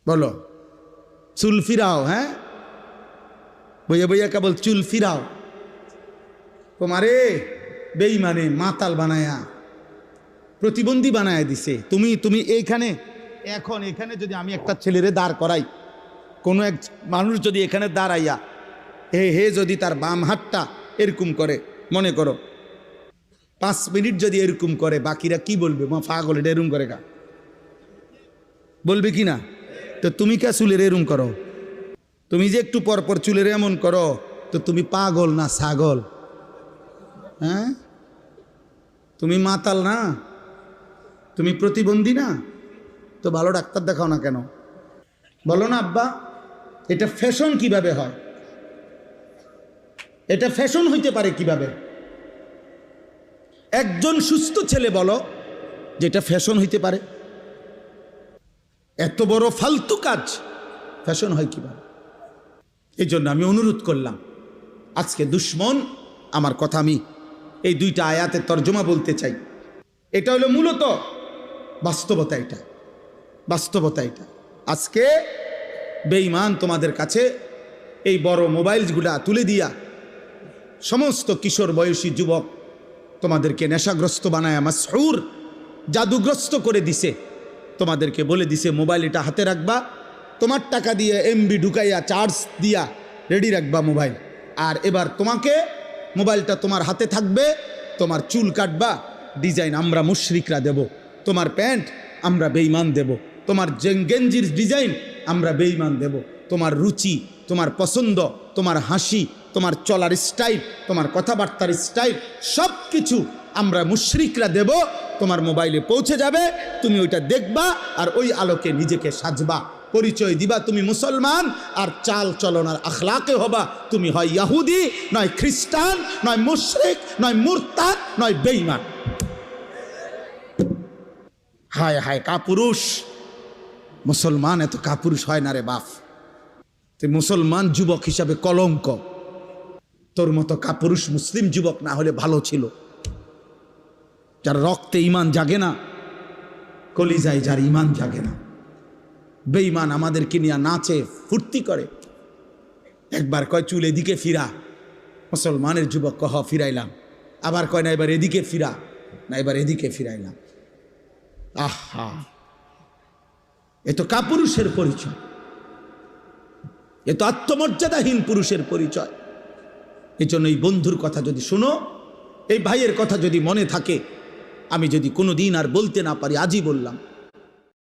বলো, চুল ফিরাও। হ্যাঁ, বইয়া বইয়া কেবল চুল ফিরাও। তোমারে বেঈমানে মাতাল বানায়া, প্রতিবন্ধী বানায় দিছে। তুমি এইখানে, এখন এখানে যদি আমি একটা ছেলেরে দাঁড় করাই, কোনো এক মানুষ যদি এখানে দাঁড়াইয়া হে যদি তার বাম হাতটা এরকম করে, মনে করো 5 মিনিট যদি এরকম করে, বাকিরা কি বলবে? মা পাগল, এটা এরকম করে গা, বলবে কি না? তো তুমি কে চুলের এরকম করো? তুমি যে একটু পরপর চুলের এমন করো, তো তুমি পাগল না ছাগল? হ্যাঁ, তুমি মাতাল না? তুমি প্রতিবন্ধী না? তো ভালো ডাক্তার দেখাও না কেন? বলো না আব্বা, এটা ফ্যাশন কিভাবে হয়? এটা ফ্যাশন হইতে পারে কিভাবে? একজন সুস্থ ছেলে বলো যেটা ফ্যাশন হইতে পারে? এত বড় ফালতু কাজ ফ্যাশন হয় কিভাবে? এই জন্য আমি অনুরোধ করলাম, আজকে দুশ্মন আমার কথা, আমি এই 2টা আয়াতের তর্জমা বলতে চাই। এটা হলো মূলত বাস্তবতা। এটা বাস্তবতা। এটা আজকে বেঈমান তোমাদের কাছে এই বড় মোবাইলগুলা তুলে দিয়া সমস্ত কিশোর বয়সী যুবক তোমাদেরকে নেশাগ্রস্ত বানায়, মাসহুর, জাদুগ্রস্ত করে দিছে। তোমাদেরকে বলে দিছে মোবাইল এটা হাতে রাখবা, তোমার টাকা দিয়ে এমবি ঢুকাইয়া চার্জ দিয়া রেডি রাখবা মোবাইল। আর এবার তোমাকে মোবাইলটা তোমার হাতে থাকবে, তোমার চুল কাটবা ডিজাইন আমরা মুশরিকরা দেব, তোমার প্যান্ট আমরা বেঈমান দেব, তোমার গেঞ্জির ডিজাইন আমরা বেঈমান দেব, তোমার রুচি, তোমার পছন্দ, তোমার হাসি, তোমার চলার স্টাইল, তোমার কথাবার্তার স্টাইল, সব কিছু আমরা মুশরিকরা দেব। তোমার মোবাইলে পৌঁছে যাবে, তুমি ওইটা দেখবা আর ওই আলোকে নিজেকে সাজবা, পরিচয় দিবা তুমি মুসলমান। আর চাল চলন আর আখলাকে হবা তুমি হয় ইহুদি, নয় খ্রিস্টান, নয় মুশরিক, নয় মুরতাদ, নয় বেঈমান। হায় হায়, কাপুরুষ মুসলমান এত কাপুরুষ হয় না রে বাপ। তুই মুসলমান যুবক হিসাবে কলঙ্ক। তোর মতো কাপুরুষ মুসলিম যুবক না হলে ভালো ছিল, যার রক্তে ইমান জাগে না, কলিজায় যার ইমান জাগে না। বেঈমান আমাদেরকে নিয়ে নাচে, ফুর্তি করে। একবার কয় চুল এদিকে ফিরা, মুসলমানের যুবক কহ ফিরাইলাম। আবার কয় না এবার এদিকে ফিরা, না এবার এদিকে ফিরাইলাম। আহা, এ তো কাপুরুষের পরিচয়, এ তো আত্মমর্যাদাহীন পুরুষের পরিচয়। এই জন্য এই বন্ধুর কথা যদি শোনো, এই ভাইয়ের কথা যদি মনে থাকে, আমি যদি কোনো দিন আর বলতে না পারি, আজই বললাম,